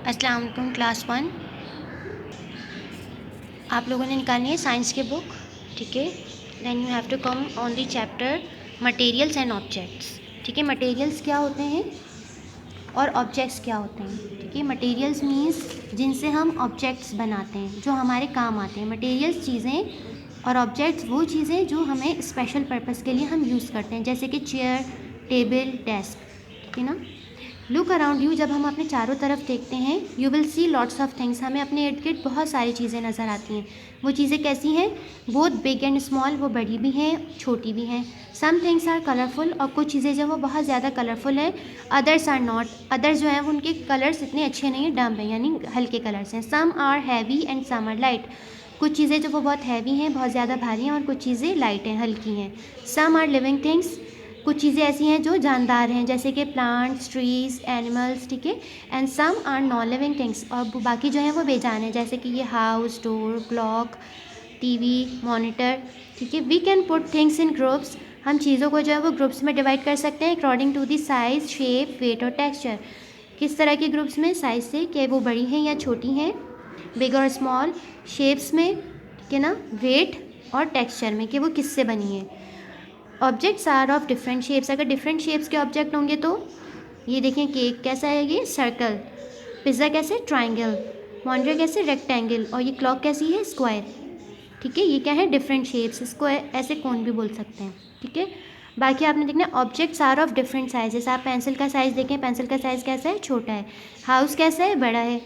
अस्सलाम वालेकुम क्लास 1। आप लोगों ने निकालनी है साइंस की बुक, ठीक है। Then you have to come on the chapter materials and objects, ठीक है। मटेरियल्स क्या होते हैं और ऑब्जेक्ट्स क्या होते हैं, ठीक है। मटेरियल्स मीन्स जिनसे हम ऑब्जेक्ट्स बनाते हैं, जो हमारे काम आते हैं। मटेरियल्स चीज़ें और ऑब्जेक्ट्स वो चीज़ें जो हमें स्पेशल पर्पस के लिए हम यूज़ करते हैं, जैसे कि चेयर, टेबल, डेस्क, ठीक है ना। लुक अराउंड यू, जब हम अपने चारों तरफ देखते हैं, you will see lots of things, हमें अपने इर्द गिर्द बहुत सारी चीज़ें नज़र आती हैं। वो चीज़ें कैसी हैं? बोथ बिग एंड स्मॉल, वो बड़ी भी हैं छोटी भी हैं। सम थिंग्स आर कलरफुल, और कुछ चीज़ें जो वो बहुत ज़्यादा कलरफुल है। अदर्स आर नॉट, अदर्स जो हैं वो उनके कलर्स इतने अच्छे नहीं हैं, डम्ब हैं, यानी हल्के कलर्स हैं। Some are heavy and some are light, कुछ चीज़ें जो वो बहुत हैवी हैं, बहुत ज़्यादा भारी हैं, और कुछ चीज़ें लाइट हैं, हल्की हैं। सम आर लिविंग थिंग्स, कुछ चीज़ें ऐसी हैं जो जानदार हैं, जैसे कि प्लांट्स, ट्रीज़, एनिमल्स, ठीक है। And some are non living things, और बाकी जो हैं वो बेजान हैं, जैसे कि ये house, door, clock, TV, monitor, ठीक है। We can put things in groups, हम चीज़ों को जो है वो ग्रुप्स में डिवाइड कर सकते हैं according to the size, shape, weight और टेक्सचर। किस तरह के ग्रुप्स में? साइज से, कि वो बड़ी हैं या छोटी हैं, बिग और स्मॉल, शेप्स में, ठीक है ना, वेट और टेक्सचर में, कि वो किससे बनी है। Objects are of different shapes, अगर डिफरेंट शेप्स के ऑब्जेक्ट होंगे तो ये देखें, केक कैसा है, ये सर्कल, पिज़्ज़ा कैसे, ट्राइंगल, मॉनिटर कैसे, रेक्टेंगल, और ये क्लॉक कैसी है, स्क्वायर, ठीक है। ये क्या है? डिफरेंट शेप्स, इसको ऐसे कौन भी बोल सकते हैं, ठीक है। बाकी आपने देखना objects are of different sizes, आप पेंसिल का साइज़ देखें, पेंसिल का साइज़ कैसा है, छोटा है। हाउस कैसा है, बड़ा है।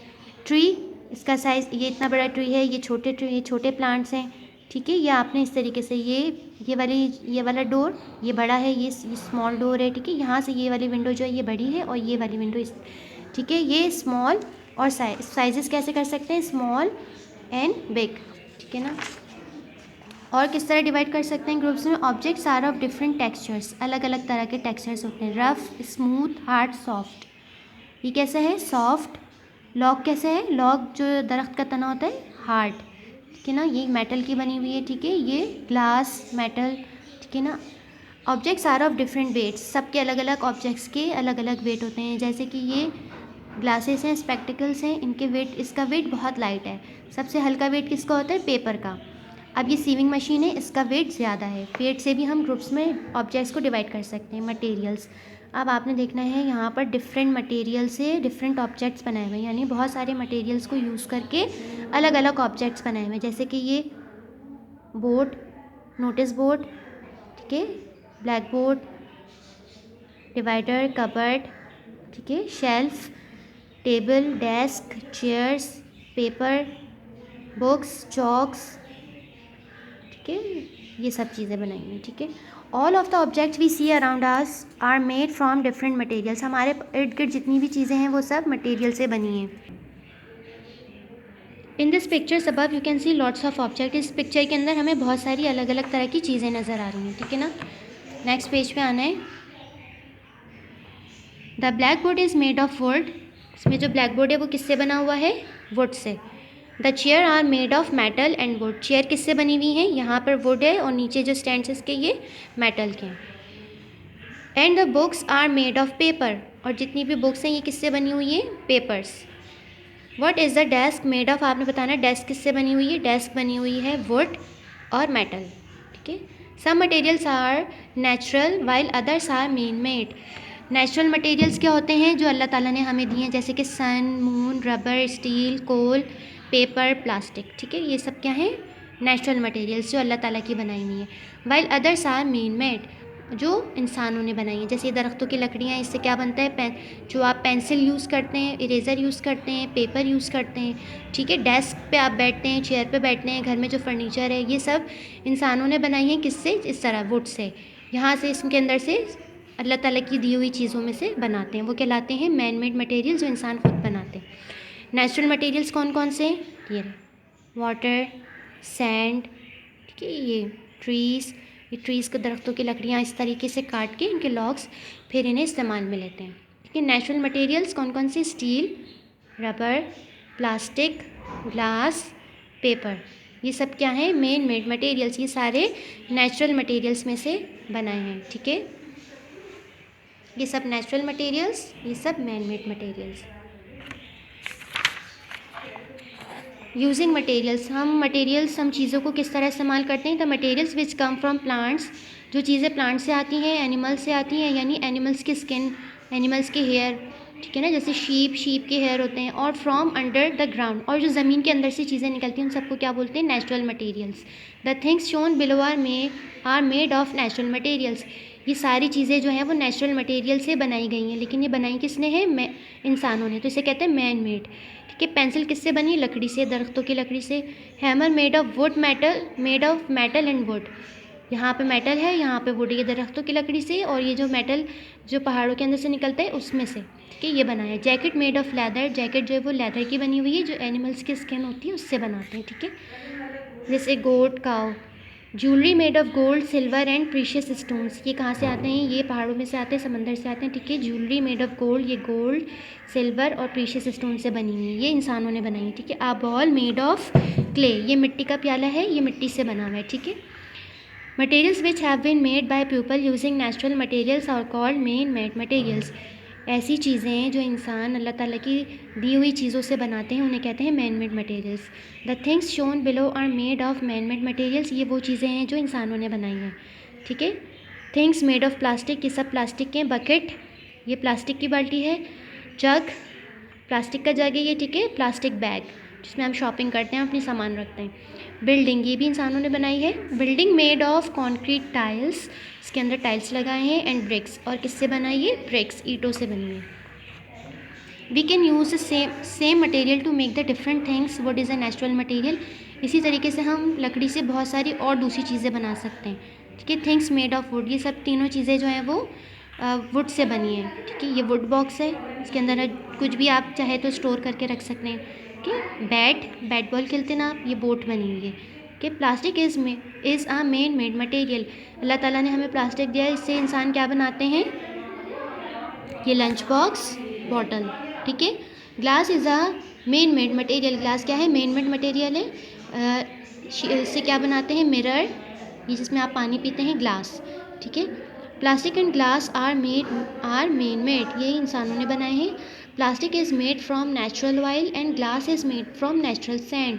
ट्री, इसका साइज़, ये इतना बड़ा ट्री है, ये छोटे ट्री, ये छोटे प्लांट्स हैं, ठीक है। ये आपने इस तरीके से ये वाला डोर ये बड़ा है, ये स्मॉल डोर है, ठीक है। यहाँ से ये वाली विंडो जो है ये बड़ी है, और ये वाली विंडो इस, ठीक है। ये स्मॉल और साइजेस कैसे कर सकते हैं, स्मॉल एंड बिग, ठीक है ना। और किस तरह डिवाइड कर सकते हैं ग्रुप्स में? Objects are of different textures, अलग अलग तरह के टेक्सचर्स होते हैं, रफ, स्मूथ, हार्ड, सॉफ्ट। ये कैसा है, सॉफ्ट। लॉग कैसे है, लॉग जो दरख्त का तना होता है, हार्ड, ठीक है ना। ये मेटल की बनी हुई है, ठीक है। ये ग्लास, मेटल, ठीक है ना। Objects are of different weights, सबके अलग अलग ऑब्जेक्ट्स के अलग अलग वेट होते हैं, जैसे कि ये ग्लासेस हैं, स्पेक्टिकल्स हैं, इनके वेट, इसका वेट बहुत लाइट है। सबसे हल्का वेट किसका होता है, पेपर का। अब ये सीविंग मशीन है, इसका वेट ज़्यादा है। वेट से भी हम ग्रुप्स में ऑब्जेक्ट्स को डिवाइड कर सकते हैं। मटेरियल्स, अब आपने देखना है यहाँ पर डिफरेंट मटेरियल से डिफरेंट ऑब्जेक्ट्स बनाए हुए हैं, यानी बहुत सारे मटेरियल्स को यूज़ करके अलग अलग ऑब्जेक्ट्स बनाए हुए हैं, जैसे कि ये बोर्ड, नोटिस बोर्ड, ठीक है, ब्लैक बोर्ड, डिवाइडर, कबर्ड, ठीक है, shelf, table, desk, chairs, paper, books, chalks, ठीक है। ये सब चीज़ें बनाई हैं, ठीक है। All of the objects we see around us are made from different materials, हमारे इर्द गिर्द जितनी भी चीज़ें हैं वो सब मटेरियल से बनी हैं। In this pictures above you can see lots of object, इस पिक्चर के अंदर हमें बहुत सारी अलग अलग तरह की चीज़ें नज़र आ रही हैं, ठीक है ना। नेक्स्ट पेज पे आना है। The black board is made of would, इसमें जो ब्लैक बोर्ड है वो किससे बना हुआ है, वुड से। The chair are made of metal and wood, chair किससे बनी हुई है, यहाँ पर वुड है, और नीचे जो स्टैंड्स इसके ये मेटल के हैं। And the books are made of paper, और जितनी भी बुक्स हैं ये किससे बनी हुई है, papers. What is the desk made of, आपने बताना डेस्क किससे बनी हुई है, डेस्क बनी हुई है वुड और मेटल, ठीक है। Some materials are natural while others are man made, natural materials क्या होते हैं, जो अल्लाह ताला ने हमें दिए हैं, जैसे कि सन, मून, रबर, स्टील, कोल, पेपर, प्लास्टिक, ठीक है। ये सब क्या है, नेचुरल मटेरियल्स जो अल्लाह ताला की बनाई हुई है। While others are man made, जो इंसानों ने बनाई है, जैसे दरख्तों की लकड़ियाँ, इससे क्या बनता है, जो आप पेंसिल यूज़ करते हैं, इरेज़र यूज़ करते हैं, पेपर यूज़ करते हैं, ठीक है। डेस्क पे आप बैठते हैं, चेयर पे बैठते हैं, घर में जो फर्नीचर है, ये सब इंसानों ने बनाई है, किससे, इस तरह वुड से। यहाँ से इसके अंदर से अल्लाह ताला की दी हुई चीज़ों में से बनाते हैं, वो कहलाते हैं मैन मेड मटेरियल, जो इंसान खुद बनाते हैं। नेचुरल मटेरियल्स कौन कौन से, ये वाटर, सैंड, ठीक है, ये ट्रीज़, ये ट्रीज़ के दरख्तों की लकड़ियाँ इस तरीके से काट के इनके लॉग्स फिर इन्हें इस्तेमाल में लेते हैं, ठीक है। नेचुरल मटेरियल्स कौन कौन से, steel, rubber, plastic, glass, paper, ये सब क्या है, मेन मेड मटेरियल्स, ये सारे नेचुरल मटेरियल्स में से बनाए हैं, ठीक है। ये सब नेचुरल मटेरियल्स, ये सब man made materials. Using materials, हम चीज़ों को किस तरह इस्तेमाल करते हैं। The materials which come from plants, जो चीज़ें प्लांट से आती हैं, एनिमल्स से आती हैं, यानी एनिमल्स की स्किन, एनिमल्स के हेयर, ठीक है ना, जैसे शीप के हेयर होते हैं, और फ्रॉम अंडर द ग्राउंड, और जो ज़मीन के अंदर से चीज़ें निकलती हैं उन सबको क्या बोलते हैं, natural materials. The things shown below are made of natural materials, ये सारी चीज़ें जो हैं वो नेचुरल मटेरियल से बनाई गई हैं, लेकिन ये बनाई किसने है, इंसानों ने, तो इसे कहते हैं मैन मेड। ठीक है, पेंसिल किससे बनी, लकड़ी से, दरख्तों की लकड़ी से। Hammer made of metal and would, यहाँ पे मेटल है, यहाँ पे वुड, ये दरख्तों की लकड़ी से, और ये जो मेटल जो पहाड़ों के अंदर से निकलता है उसमें से, ठीक है, ये बनाया है। Jacket made of leather, jacket जो है वो लेदर की बनी हुई है, जो एनिमल्स की स्किन होती है उससे बनाते हैं, ठीक है, जैसे goat, cow. Jewellery made of gold, silver and precious stones, ये कहाँ से आते हैं, ये पहाड़ों में से आते हैं, समंदर से आते हैं, ठीक है। ज्वेलरी मेड ऑफ गोल्ड, ये गोल्ड, सिल्वर और प्रीशियस स्टोन से बनी हुई है, ये इंसानों ने बनाई है, ठीक है। आ बॉल मेड ऑफ क्ले, ये मिट्टी का प्याला है, ये मिट्टी से बना हुआ है, ठीक है। Materials which have been made by people using natural materials are called man made materials, ऐसी चीज़ें हैं जो इंसान अल्लाह ताला की दी हुई चीज़ों से बनाते हैं, उन्हें कहते हैं man made materials. The things shown below are made of man made materials, ये वो चीज़ें हैं जो इंसानों ने बनाई हैं, ठीक है। थिंग्स मेड ऑफ प्लास्टिक, ये सब प्लास्टिक के। बकेट, ये प्लास्टिक की बाल्टी है। जग, प्लास्टिक का जग है ये, ठीक है। प्लास्टिक बैग, जिसमें हम शॉपिंग करते हैं, अपनी सामान रखते हैं। बिल्डिंग, ये भी इंसानों ने बनाई है। Building made of concrete tiles, इसके अंदर टाइल्स लगाए हैं। एंड ब्रिक्स, और किससे बनाई है, ब्रिक्स, ईंटों से बनी है। We can use same material to make the different things, what is a natural material, इसी तरीके से हम लकड़ी से बहुत सारी और दूसरी चीज़ें बना सकते हैं, ठीक है। थिंग्स मेड ऑफ वुड, ये सब तीनों चीज़ें जो हैं वो वुड से बनी है, ठीक है। ये वुड बॉक्स है, इसके अंदर कुछ भी आप चाहे तो स्टोर करके रख सकते हैं, ठीक है। बैट बॉल खेलते ना आप, ये बोट बनी हुई है, कि plastic is a man made material, Allah Taala ने हमें प्लास्टिक दिया है, इससे इंसान क्या बनाते हैं, ये लंच बॉक्स, बॉटल, ठीक है। Glass is a man made material, glass क्या है, मैन मेड मटेरियल है। इससे क्या बनाते हैं, मिरर, ये जिसमें आप पानी पीते हैं, ग्लास, ठीक है। Plastic and glass are man made, ये इंसानों ने बनाए हैं। Plastic is made from natural oil and glass is made from natural sand,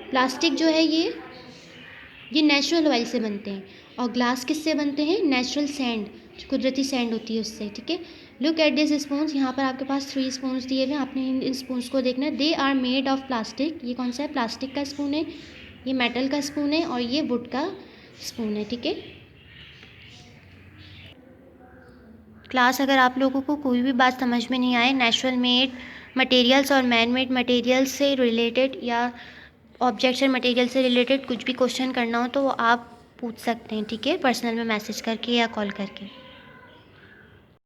plastic जो है ये नेचुरल ऑयल से बनते हैं, और ग्लास किससे बनते हैं, नेचुरल सैंड, जो कुदरती सैंड होती है उससे, ठीक है। लुक एट दिस स्पून्स, यहाँ पर आपके पास 3 स्पून्स दिए हुए हैं, आपने इन स्पून्स को देखना है। They are made of plastic, ये कौन सा है, प्लास्टिक का स्पून है, ये मेटल का स्पून है, और ये वुड का स्पून है, ठीक है। क्लास, अगर आप लोगों को कोई भी बात समझ में नहीं आए नेचुरल मेड मटेरियल्स और मैन मेड मटेरियल्स से रिलेटेड, या ऑब्जेक्ट्स और मटेरियल से रिलेटेड कुछ भी क्वेश्चन करना हो तो वो आप पूछ सकते हैं, ठीक है, पर्सनल में मैसेज करके या कॉल करके।